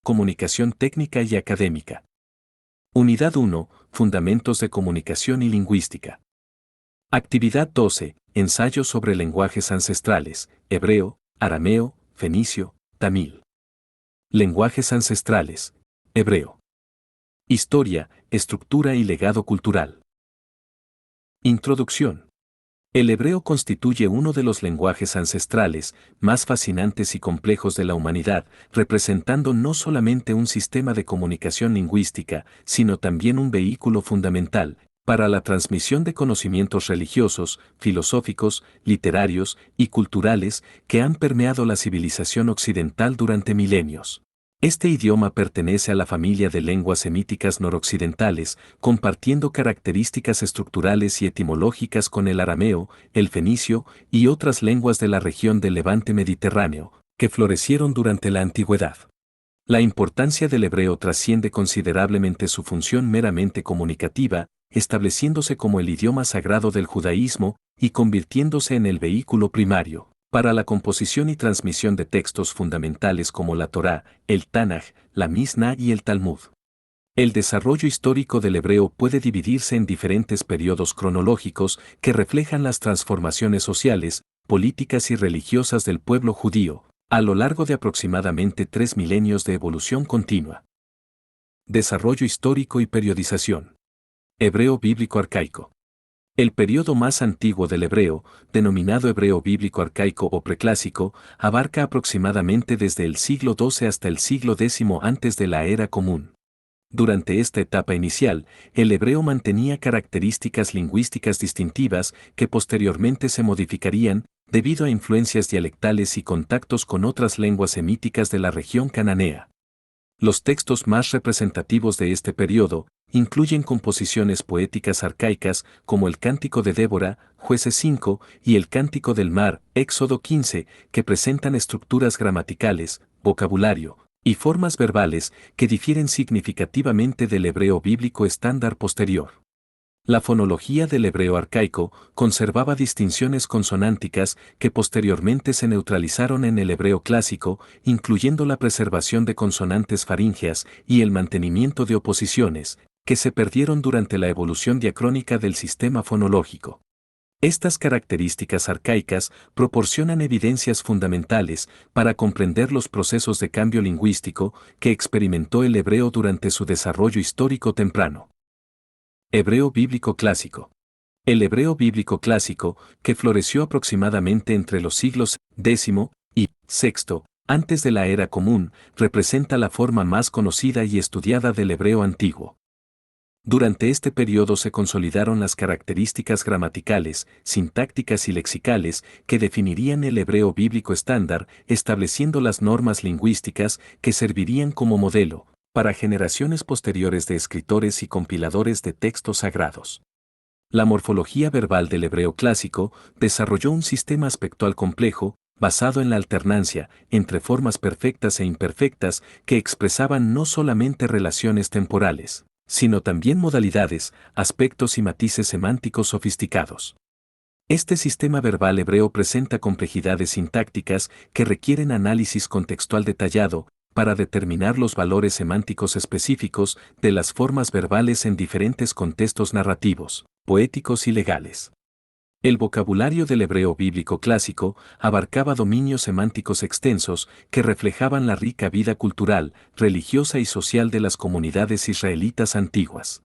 Comunicación técnica y académica. Unidad 1, Fundamentos de comunicación y lingüística. Actividad 12, Ensayo sobre lenguajes ancestrales, hebreo, arameo, fenicio, tamil. Lenguajes ancestrales, hebreo. Historia, estructura y legado cultural. Introducción. El hebreo constituye uno de los lenguajes ancestrales más fascinantes y complejos de la humanidad, representando no solamente un sistema de comunicación lingüística, sino también un vehículo fundamental para la transmisión de conocimientos religiosos, filosóficos, literarios y culturales que han permeado la civilización occidental durante milenios. Este idioma pertenece a la familia de lenguas semíticas noroccidentales, compartiendo características estructurales y etimológicas con el arameo, el fenicio y otras lenguas de la región del Levante mediterráneo, que florecieron durante la antigüedad. La importancia del hebreo trasciende considerablemente su función meramente comunicativa, estableciéndose como el idioma sagrado del judaísmo y convirtiéndose en el vehículo primario para la composición y transmisión de textos fundamentales como la Torá, el Tanaj, la Misná y el Talmud. El desarrollo histórico del hebreo puede dividirse en diferentes periodos cronológicos que reflejan las transformaciones sociales, políticas y religiosas del pueblo judío, a lo largo de aproximadamente 3 milenios de evolución continua. Desarrollo histórico y periodización. Hebreo bíblico arcaico. El periodo más antiguo del hebreo, denominado hebreo bíblico arcaico o preclásico, abarca aproximadamente desde el siglo XII hasta el siglo X antes de la era común. Durante esta etapa inicial, el hebreo mantenía características lingüísticas distintivas que posteriormente se modificarían debido a influencias dialectales y contactos con otras lenguas semíticas de la región cananea. Los textos más representativos de este periodo incluyen composiciones poéticas arcaicas como el Cántico de Débora, Jueces 5, y el Cántico del Mar, Éxodo 15, que presentan estructuras gramaticales, vocabulario y formas verbales que difieren significativamente del hebreo bíblico estándar posterior. La fonología del hebreo arcaico conservaba distinciones consonánticas que posteriormente se neutralizaron en el hebreo clásico, incluyendo la preservación de consonantes faríngeas y el mantenimiento de oposiciones, que se perdieron durante la evolución diacrónica del sistema fonológico. Estas características arcaicas proporcionan evidencias fundamentales para comprender los procesos de cambio lingüístico que experimentó el hebreo durante su desarrollo histórico temprano. Hebreo bíblico clásico. El hebreo bíblico clásico, que floreció aproximadamente entre los siglos X y VI, antes de la era común, representa la forma más conocida y estudiada del hebreo antiguo. Durante este periodo se consolidaron las características gramaticales, sintácticas y lexicales que definirían el hebreo bíblico estándar, estableciendo las normas lingüísticas que servirían como modelo para generaciones posteriores de escritores y compiladores de textos sagrados. La morfología verbal del hebreo clásico desarrolló un sistema aspectual complejo, basado en la alternancia entre formas perfectas e imperfectas que expresaban no solamente relaciones temporales, sino también modalidades, aspectos y matices semánticos sofisticados. Este sistema verbal hebreo presenta complejidades sintácticas que requieren análisis contextual detallado para determinar los valores semánticos específicos de las formas verbales en diferentes contextos narrativos, poéticos y legales. El vocabulario del hebreo bíblico clásico abarcaba dominios semánticos extensos que reflejaban la rica vida cultural, religiosa y social de las comunidades israelitas antiguas.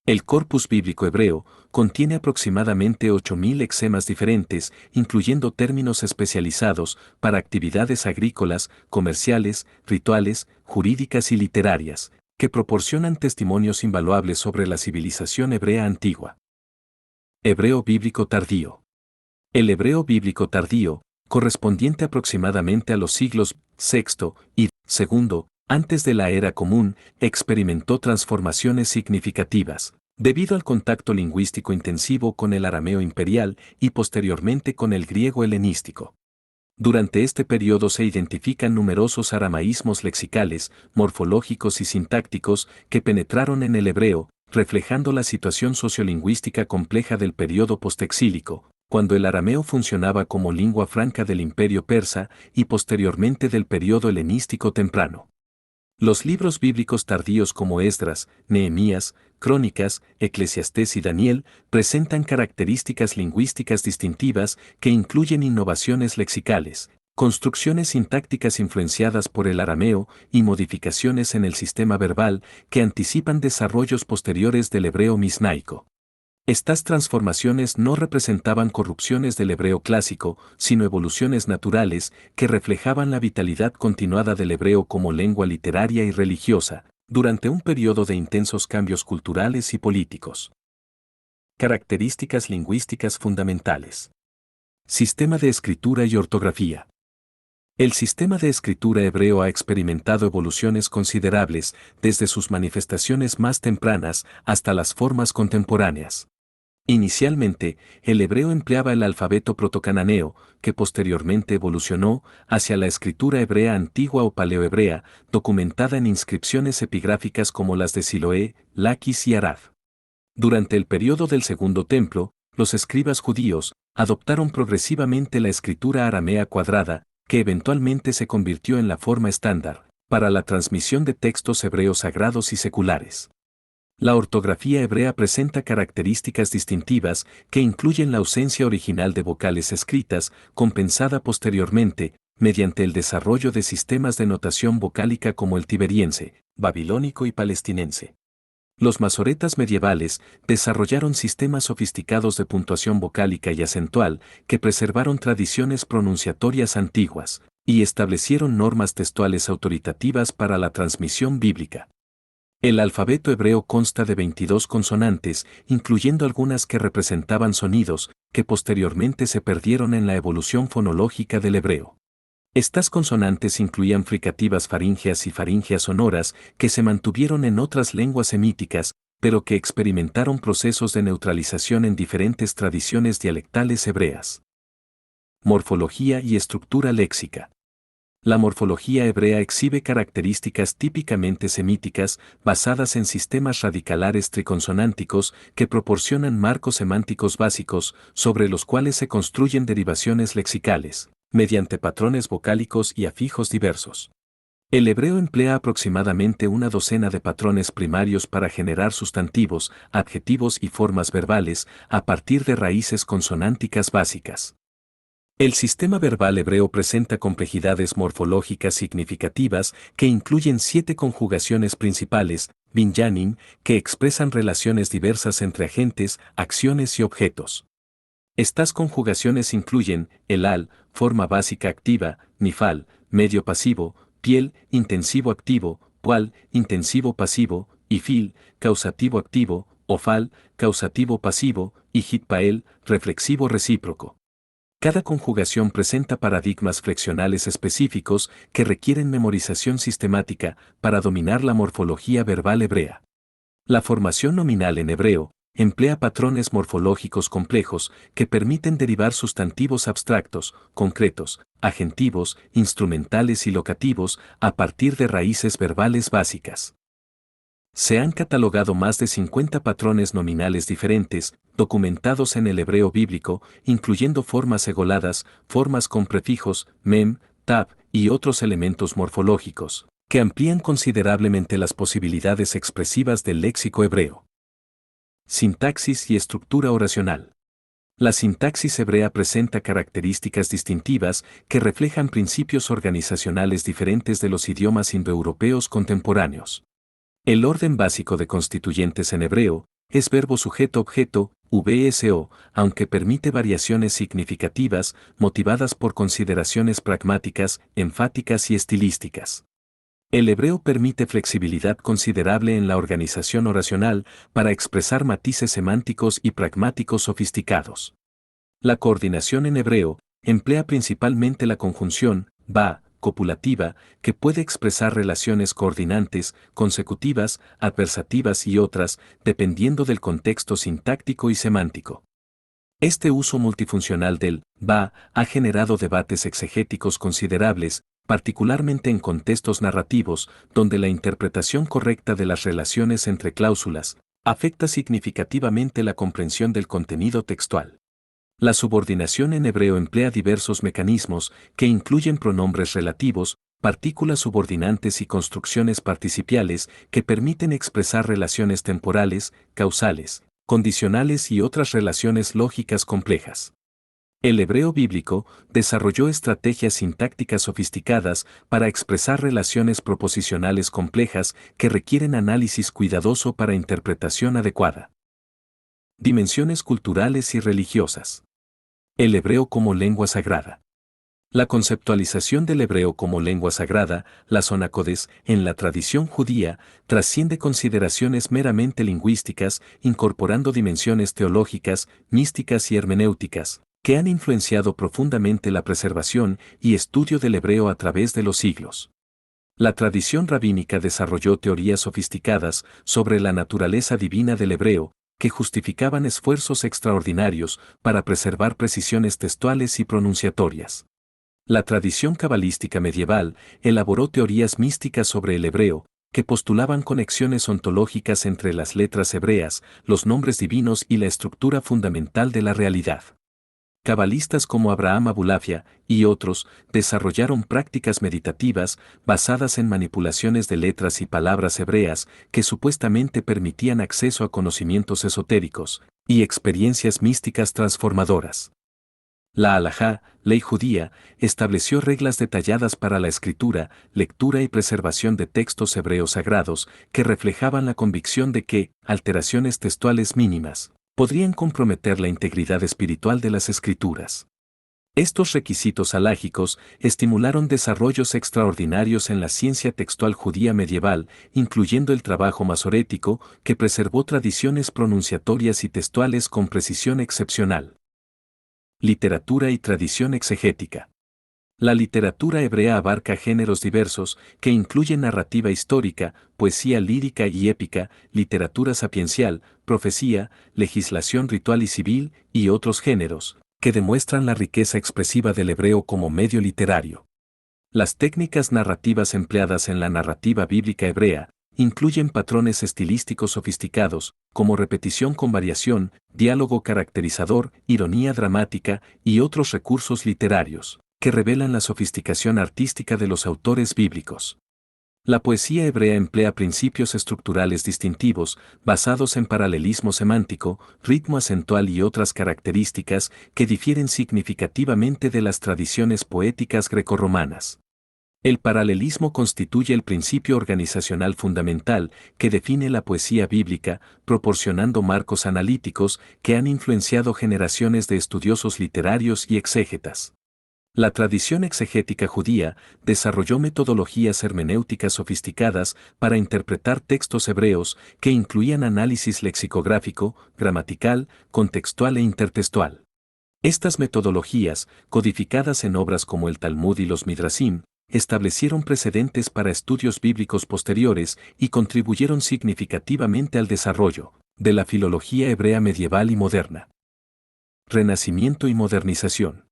El corpus bíblico hebreo contiene aproximadamente 8.000 lexemas diferentes, incluyendo términos especializados para actividades agrícolas, comerciales, rituales, jurídicas y literarias, que proporcionan testimonios invaluables sobre la civilización hebrea antigua. Hebreo bíblico tardío. El hebreo bíblico tardío, correspondiente aproximadamente a los siglos VI y II, antes de la era común, experimentó transformaciones significativas, debido al contacto lingüístico intensivo con el arameo imperial y posteriormente con el griego helenístico. Durante este periodo se identifican numerosos aramaísmos lexicales, morfológicos y sintácticos que penetraron en el hebreo, reflejando la situación sociolingüística compleja del periodo postexílico, cuando el arameo funcionaba como lengua franca del imperio persa y posteriormente del periodo helenístico temprano. Los libros bíblicos tardíos como Esdras, Nehemías, Crónicas, Eclesiastés y Daniel presentan características lingüísticas distintivas que incluyen innovaciones lexicales, construcciones sintácticas influenciadas por el arameo y modificaciones en el sistema verbal que anticipan desarrollos posteriores del hebreo misnaico. Estas transformaciones no representaban corrupciones del hebreo clásico, sino evoluciones naturales que reflejaban la vitalidad continuada del hebreo como lengua literaria y religiosa, durante un periodo de intensos cambios culturales y políticos. Características lingüísticas fundamentales. Sistema de escritura y ortografía. El sistema de escritura hebreo ha experimentado evoluciones considerables desde sus manifestaciones más tempranas hasta las formas contemporáneas. Inicialmente, el hebreo empleaba el alfabeto protocananeo, que posteriormente evolucionó hacia la escritura hebrea antigua o paleohebrea, documentada en inscripciones epigráficas como las de Siloé, Laquis y Arad. Durante el periodo del Segundo Templo, los escribas judíos adoptaron progresivamente la escritura aramea cuadrada, que eventualmente se convirtió en la forma estándar para la transmisión de textos hebreos sagrados y seculares. La ortografía hebrea presenta características distintivas que incluyen la ausencia original de vocales escritas, compensada posteriormente, mediante el desarrollo de sistemas de notación vocálica como el tiberiense, babilónico y palestinense. Los masoretas medievales desarrollaron sistemas sofisticados de puntuación vocálica y acentual que preservaron tradiciones pronunciatorias antiguas y establecieron normas textuales autoritativas para la transmisión bíblica. El alfabeto hebreo consta de 22 consonantes, incluyendo algunas que representaban sonidos, que posteriormente se perdieron en la evolución fonológica del hebreo. Estas consonantes incluían fricativas faríngeas y faríngeas sonoras que se mantuvieron en otras lenguas semíticas, pero que experimentaron procesos de neutralización en diferentes tradiciones dialectales hebreas. Morfología y estructura léxica. La morfología hebrea exhibe características típicamente semíticas basadas en sistemas radicalares triconsonánticos que proporcionan marcos semánticos básicos sobre los cuales se construyen derivaciones lexicales, mediante patrones vocálicos y afijos diversos. El hebreo emplea aproximadamente una docena de patrones primarios para generar sustantivos, adjetivos y formas verbales a partir de raíces consonánticas básicas. El sistema verbal hebreo presenta complejidades morfológicas significativas que incluyen 7 conjugaciones principales, binyanim, que expresan relaciones diversas entre agentes, acciones y objetos. Estas conjugaciones incluyen el al, forma básica activa, nifal, medio pasivo, piel, intensivo activo, pual, intensivo pasivo, y fil, causativo activo, ofal, causativo pasivo, y hitpael, reflexivo recíproco. Cada conjugación presenta paradigmas flexionales específicos que requieren memorización sistemática para dominar la morfología verbal hebrea. La formación nominal en hebreo emplea patrones morfológicos complejos que permiten derivar sustantivos abstractos, concretos, agentivos, instrumentales y locativos a partir de raíces verbales básicas. Se han catalogado más de 50 patrones nominales diferentes, documentados en el hebreo bíblico, incluyendo formas egoladas, formas con prefijos, mem, tab, y otros elementos morfológicos, que amplían considerablemente las posibilidades expresivas del léxico hebreo. Sintaxis y estructura oracional. La sintaxis hebrea presenta características distintivas que reflejan principios organizacionales diferentes de los idiomas indoeuropeos contemporáneos. El orden básico de constituyentes en hebreo es verbo sujeto-objeto, VSO, aunque permite variaciones significativas motivadas por consideraciones pragmáticas, enfáticas y estilísticas. El hebreo permite flexibilidad considerable en la organización oracional para expresar matices semánticos y pragmáticos sofisticados. La coordinación en hebreo emplea principalmente la conjunción ba, copulativa, que puede expresar relaciones coordinantes, consecutivas, adversativas y otras, dependiendo del contexto sintáctico y semántico. Este uso multifuncional del ba ha generado debates exegéticos considerables, particularmente en contextos narrativos, donde la interpretación correcta de las relaciones entre cláusulas afecta significativamente la comprensión del contenido textual. La subordinación en hebreo emplea diversos mecanismos que incluyen pronombres relativos, partículas subordinantes y construcciones participiales que permiten expresar relaciones temporales, causales, condicionales y otras relaciones lógicas complejas. El hebreo bíblico desarrolló estrategias sintácticas sofisticadas para expresar relaciones proposicionales complejas que requieren análisis cuidadoso para interpretación adecuada. Dimensiones culturales y religiosas. El hebreo como lengua sagrada. La conceptualización del hebreo como lengua sagrada, la sonacodes, en la tradición judía, trasciende consideraciones meramente lingüísticas, incorporando dimensiones teológicas, místicas y hermenéuticas, que han influenciado profundamente la preservación y estudio del hebreo a través de los siglos. La tradición rabínica desarrolló teorías sofisticadas sobre la naturaleza divina del hebreo, que justificaban esfuerzos extraordinarios para preservar precisiones textuales y pronunciatorias. La tradición cabalística medieval elaboró teorías místicas sobre el hebreo, que postulaban conexiones ontológicas entre las letras hebreas, los nombres divinos y la estructura fundamental de la realidad. Cabalistas como Abraham Abulafia y otros desarrollaron prácticas meditativas basadas en manipulaciones de letras y palabras hebreas que supuestamente permitían acceso a conocimientos esotéricos y experiencias místicas transformadoras. La halajá, ley judía, estableció reglas detalladas para la escritura, lectura y preservación de textos hebreos sagrados que reflejaban la convicción de que alteraciones textuales mínimas podrían comprometer la integridad espiritual de las escrituras. Estos requisitos halágicos estimularon desarrollos extraordinarios en la ciencia textual judía medieval, incluyendo el trabajo masorético, que preservó tradiciones pronunciatorias y textuales con precisión excepcional. Literatura y tradición exegética. La literatura hebrea abarca géneros diversos que incluyen narrativa histórica, poesía lírica y épica, literatura sapiencial, profecía, legislación ritual y civil, y otros géneros, que demuestran la riqueza expresiva del hebreo como medio literario. Las técnicas narrativas empleadas en la narrativa bíblica hebrea incluyen patrones estilísticos sofisticados, como repetición con variación, diálogo caracterizador, ironía dramática y otros recursos literarios que revelan la sofisticación artística de los autores bíblicos. La poesía hebrea emplea principios estructurales distintivos, basados en paralelismo semántico, ritmo acentual y otras características que difieren significativamente de las tradiciones poéticas grecorromanas. El paralelismo constituye el principio organizacional fundamental que define la poesía bíblica, proporcionando marcos analíticos que han influenciado generaciones de estudiosos literarios y exégetas. La tradición exegética judía desarrolló metodologías hermenéuticas sofisticadas para interpretar textos hebreos que incluían análisis lexicográfico, gramatical, contextual e intertextual. Estas metodologías, codificadas en obras como el Talmud y los Midrashim, establecieron precedentes para estudios bíblicos posteriores y contribuyeron significativamente al desarrollo de la filología hebrea medieval y moderna. Renacimiento y modernización.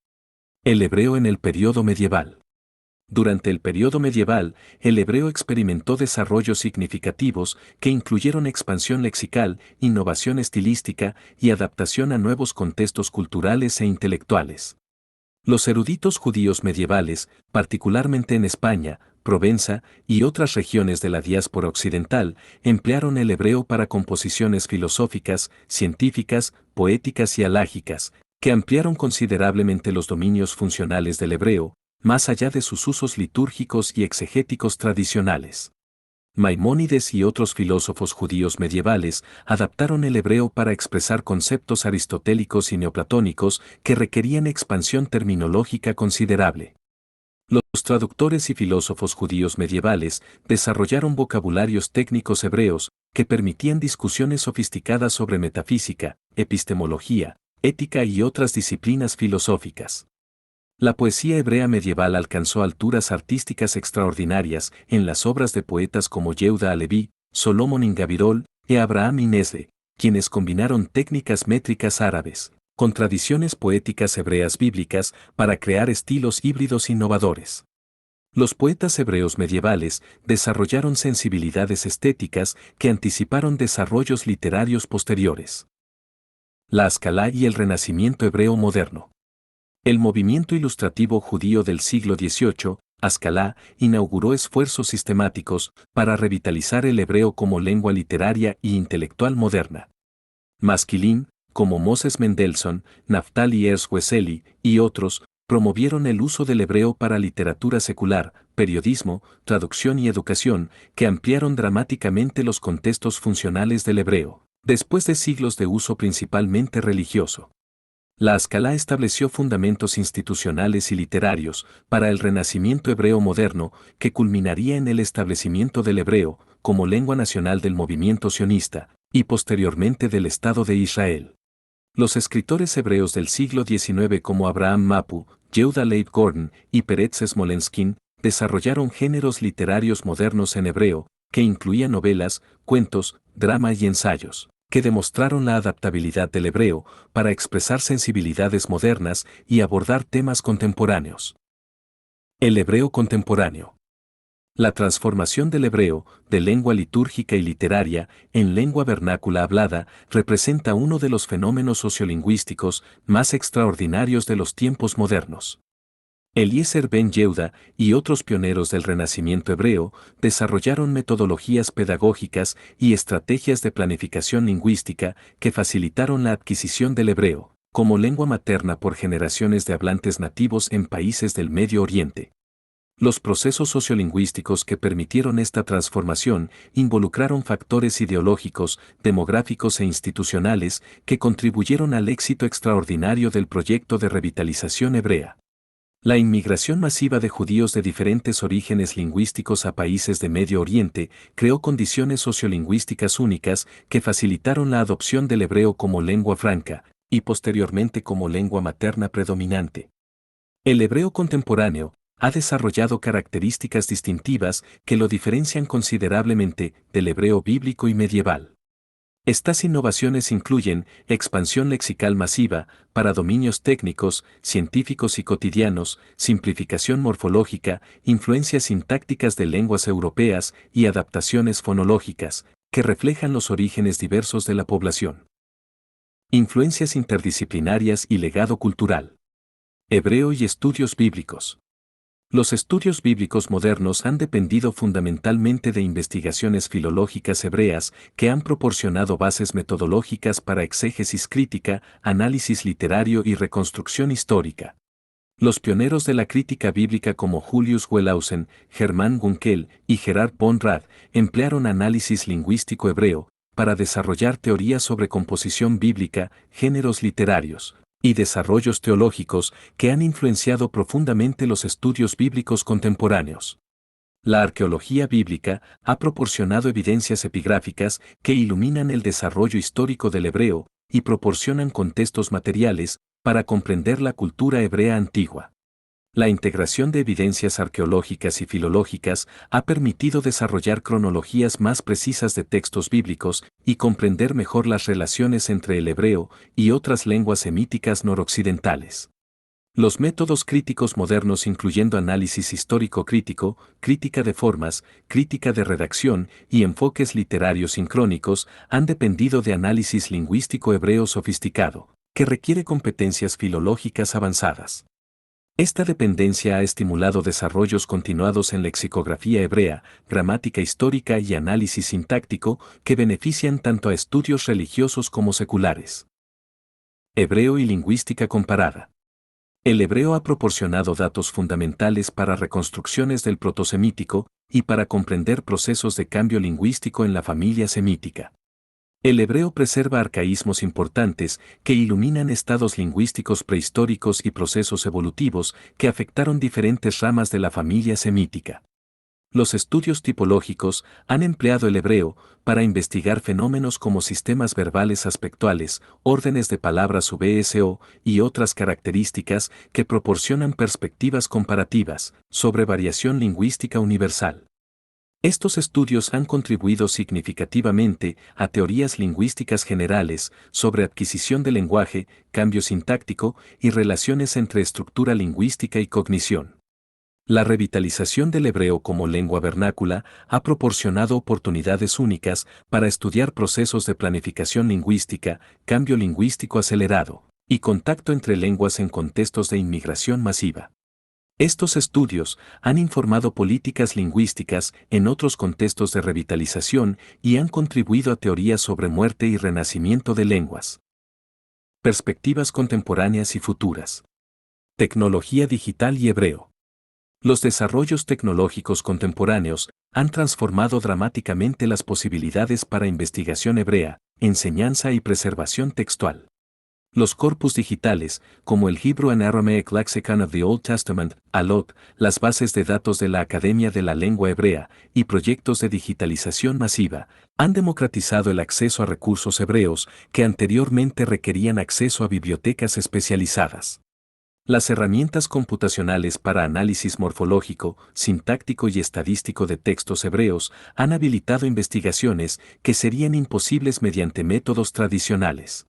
El hebreo en el periodo medieval. Durante el periodo medieval, el hebreo experimentó desarrollos significativos que incluyeron expansión lexical, innovación estilística y adaptación a nuevos contextos culturales e intelectuales. Los eruditos judíos medievales, particularmente en España, Provenza y otras regiones de la diáspora occidental, emplearon el hebreo para composiciones filosóficas, científicas, poéticas y alágicas, que ampliaron considerablemente los dominios funcionales del hebreo, más allá de sus usos litúrgicos y exegéticos tradicionales. Maimónides y otros filósofos judíos medievales adaptaron el hebreo para expresar conceptos aristotélicos y neoplatónicos que requerían expansión terminológica considerable. Los traductores y filósofos judíos medievales desarrollaron vocabularios técnicos hebreos que permitían discusiones sofisticadas sobre metafísica, epistemología, ética y otras disciplinas filosóficas. La poesía hebrea medieval alcanzó alturas artísticas extraordinarias en las obras de poetas como Yehuda Haleví, Solomon Ingabirol y Abraham Inesde, quienes combinaron técnicas métricas árabes con tradiciones poéticas hebreas bíblicas para crear estilos híbridos innovadores. Los poetas hebreos medievales desarrollaron sensibilidades estéticas que anticiparon desarrollos literarios posteriores. La Ascalá y el Renacimiento hebreo moderno. El movimiento ilustrativo judío del siglo XVIII, Ascalá inauguró esfuerzos sistemáticos para revitalizar el hebreo como lengua literaria y intelectual moderna. Maskilim, como Moses Mendelssohn, Naftali Herz Wessely y otros, promovieron el uso del hebreo para literatura secular, periodismo, traducción y educación, que ampliaron dramáticamente los contextos funcionales del hebreo, después de siglos de uso principalmente religioso. La Ascalá estableció fundamentos institucionales y literarios para el renacimiento hebreo moderno que culminaría en el establecimiento del hebreo como lengua nacional del movimiento sionista y posteriormente del Estado de Israel. Los escritores hebreos del siglo XIX como Abraham Mapu, Yehuda Leib Gordon y Peretz Smolenskin desarrollaron géneros literarios modernos en hebreo que incluían novelas, cuentos, drama y ensayos, que demostraron la adaptabilidad del hebreo para expresar sensibilidades modernas y abordar temas contemporáneos. El hebreo contemporáneo. La transformación del hebreo, de lengua litúrgica y literaria, en lengua vernácula hablada, representa uno de los fenómenos sociolingüísticos más extraordinarios de los tiempos modernos. Eliezer Ben Yehuda y otros pioneros del Renacimiento hebreo desarrollaron metodologías pedagógicas y estrategias de planificación lingüística que facilitaron la adquisición del hebreo, como lengua materna por generaciones de hablantes nativos en países del Medio Oriente. Los procesos sociolingüísticos que permitieron esta transformación involucraron factores ideológicos, demográficos e institucionales que contribuyeron al éxito extraordinario del proyecto de revitalización hebrea. La inmigración masiva de judíos de diferentes orígenes lingüísticos a países de Medio Oriente creó condiciones sociolingüísticas únicas que facilitaron la adopción del hebreo como lengua franca y posteriormente como lengua materna predominante. El hebreo contemporáneo ha desarrollado características distintivas que lo diferencian considerablemente del hebreo bíblico y medieval. Estas innovaciones incluyen expansión lexical masiva para dominios técnicos, científicos y cotidianos, simplificación morfológica, influencias sintácticas de lenguas europeas y adaptaciones fonológicas, que reflejan los orígenes diversos de la población. Influencias interdisciplinarias y legado cultural. Hebreo y estudios bíblicos. Los estudios bíblicos modernos han dependido fundamentalmente de investigaciones filológicas hebreas que han proporcionado bases metodológicas para exégesis crítica, análisis literario y reconstrucción histórica. Los pioneros de la crítica bíblica como Julius Wellhausen, Hermann Gunkel y Gerhard von Rad emplearon análisis lingüístico hebreo para desarrollar teorías sobre composición bíblica, géneros literarios y desarrollos teológicos que han influenciado profundamente los estudios bíblicos contemporáneos. La arqueología bíblica ha proporcionado evidencias epigráficas que iluminan el desarrollo histórico del hebreo y proporcionan contextos materiales para comprender la cultura hebrea antigua. La integración de evidencias arqueológicas y filológicas ha permitido desarrollar cronologías más precisas de textos bíblicos y comprender mejor las relaciones entre el hebreo y otras lenguas semíticas noroccidentales. Los métodos críticos modernos incluyendo análisis histórico-crítico, crítica de formas, crítica de redacción y enfoques literarios sincrónicos han dependido de análisis lingüístico hebreo sofisticado, que requiere competencias filológicas avanzadas. Esta dependencia ha estimulado desarrollos continuados en lexicografía hebrea, gramática histórica y análisis sintáctico que benefician tanto a estudios religiosos como seculares. Hebreo y lingüística comparada. El hebreo ha proporcionado datos fundamentales para reconstrucciones del protosemítico y para comprender procesos de cambio lingüístico en la familia semítica. El hebreo preserva arcaísmos importantes que iluminan estados lingüísticos prehistóricos y procesos evolutivos que afectaron diferentes ramas de la familia semítica. Los estudios tipológicos han empleado el hebreo para investigar fenómenos como sistemas verbales aspectuales, órdenes de palabras VSO y otras características que proporcionan perspectivas comparativas sobre variación lingüística universal. Estos estudios han contribuido significativamente a teorías lingüísticas generales sobre adquisición del lenguaje, cambio sintáctico y relaciones entre estructura lingüística y cognición. La revitalización del hebreo como lengua vernácula ha proporcionado oportunidades únicas para estudiar procesos de planificación lingüística, cambio lingüístico acelerado y contacto entre lenguas en contextos de inmigración masiva. Estos estudios han informado políticas lingüísticas en otros contextos de revitalización y han contribuido a teorías sobre muerte y renacimiento de lenguas. Perspectivas contemporáneas y futuras. Tecnología digital y hebreo. Los desarrollos tecnológicos contemporáneos han transformado dramáticamente las posibilidades para investigación hebrea, enseñanza y preservación textual. Los corpus digitales, como el Hebrew and Aramaic Lexicon of the Old Testament, ALOT, las bases de datos de la Academia de la Lengua Hebrea y proyectos de digitalización masiva, han democratizado el acceso a recursos hebreos que anteriormente requerían acceso a bibliotecas especializadas. Las herramientas computacionales para análisis morfológico, sintáctico y estadístico de textos hebreos han habilitado investigaciones que serían imposibles mediante métodos tradicionales.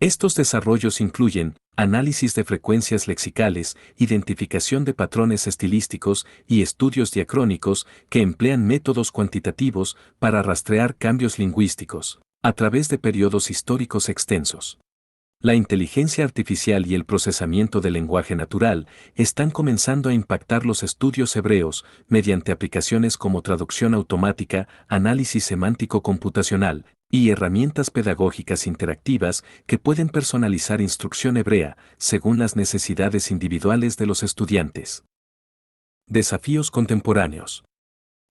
Estos desarrollos incluyen análisis de frecuencias lexicales, identificación de patrones estilísticos y estudios diacrónicos que emplean métodos cuantitativos para rastrear cambios lingüísticos a través de periodos históricos extensos. La inteligencia artificial y el procesamiento del lenguaje natural están comenzando a impactar los estudios hebreos mediante aplicaciones como traducción automática, análisis semántico computacional y herramientas pedagógicas interactivas que pueden personalizar instrucción hebrea según las necesidades individuales de los estudiantes. Desafíos contemporáneos.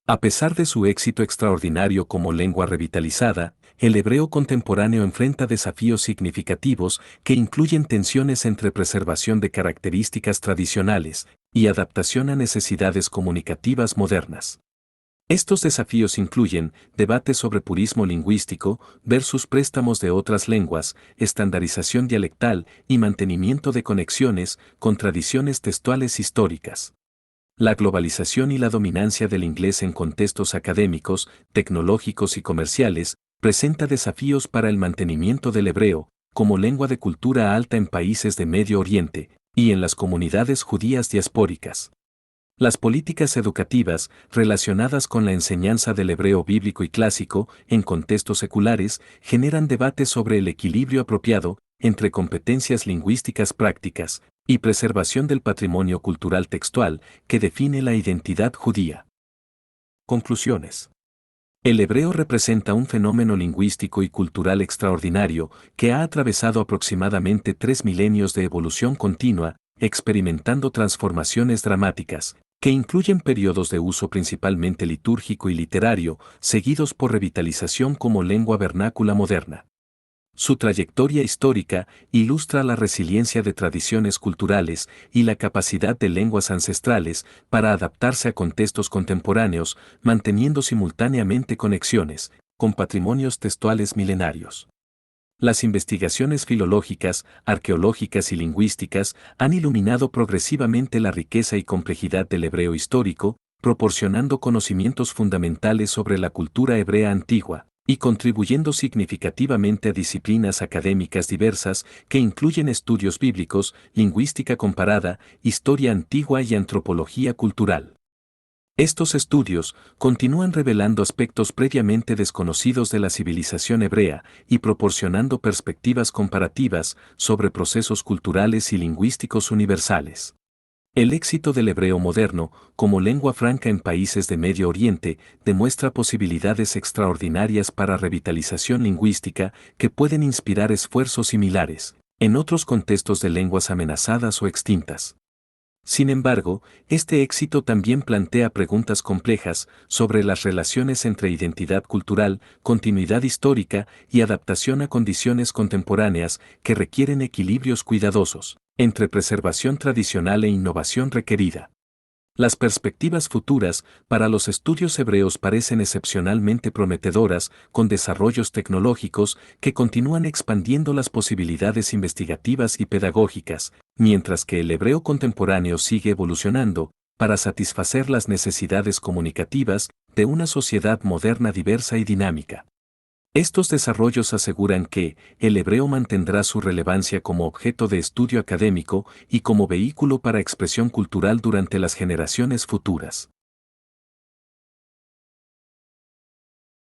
A pesar de su éxito extraordinario como lengua revitalizada, el hebreo contemporáneo enfrenta desafíos significativos que incluyen tensiones entre preservación de características tradicionales y adaptación a necesidades comunicativas modernas. Estos desafíos incluyen debates sobre purismo lingüístico versus préstamos de otras lenguas, estandarización dialectal y mantenimiento de conexiones con tradiciones textuales históricas. La globalización y la dominancia del inglés en contextos académicos, tecnológicos y comerciales presenta desafíos para el mantenimiento del hebreo como lengua de cultura alta en países de Medio Oriente y en las comunidades judías diaspóricas. Las políticas educativas relacionadas con la enseñanza del hebreo bíblico y clásico en contextos seculares generan debates sobre el equilibrio apropiado entre competencias lingüísticas prácticas y preservación del patrimonio cultural textual que define la identidad judía. Conclusiones. El hebreo representa un fenómeno lingüístico y cultural extraordinario que ha atravesado aproximadamente 3 milenios de evolución continua, experimentando transformaciones dramáticas, que incluyen periodos de uso principalmente litúrgico y literario, seguidos por revitalización como lengua vernácula moderna. Su trayectoria histórica ilustra la resiliencia de tradiciones culturales y la capacidad de lenguas ancestrales para adaptarse a contextos contemporáneos, manteniendo simultáneamente conexiones con patrimonios textuales milenarios. Las investigaciones filológicas, arqueológicas y lingüísticas han iluminado progresivamente la riqueza y complejidad del hebreo histórico, proporcionando conocimientos fundamentales sobre la cultura hebrea antigua y contribuyendo significativamente a disciplinas académicas diversas que incluyen estudios bíblicos, lingüística comparada, historia antigua y antropología cultural. Estos estudios continúan revelando aspectos previamente desconocidos de la civilización hebrea y proporcionando perspectivas comparativas sobre procesos culturales y lingüísticos universales. El éxito del hebreo moderno, como lengua franca en países de Medio Oriente, demuestra posibilidades extraordinarias para revitalización lingüística que pueden inspirar esfuerzos similares en otros contextos de lenguas amenazadas o extintas. Sin embargo, este éxito también plantea preguntas complejas sobre las relaciones entre identidad cultural, continuidad histórica y adaptación a condiciones contemporáneas que requieren equilibrios cuidadosos entre preservación tradicional e innovación requerida. Las perspectivas futuras para los estudios hebreos parecen excepcionalmente prometedoras, con desarrollos tecnológicos que continúan expandiendo las posibilidades investigativas y pedagógicas, mientras que el hebreo contemporáneo sigue evolucionando para satisfacer las necesidades comunicativas de una sociedad moderna diversa y dinámica. Estos desarrollos aseguran que el hebreo mantendrá su relevancia como objeto de estudio académico y como vehículo para expresión cultural durante las generaciones futuras.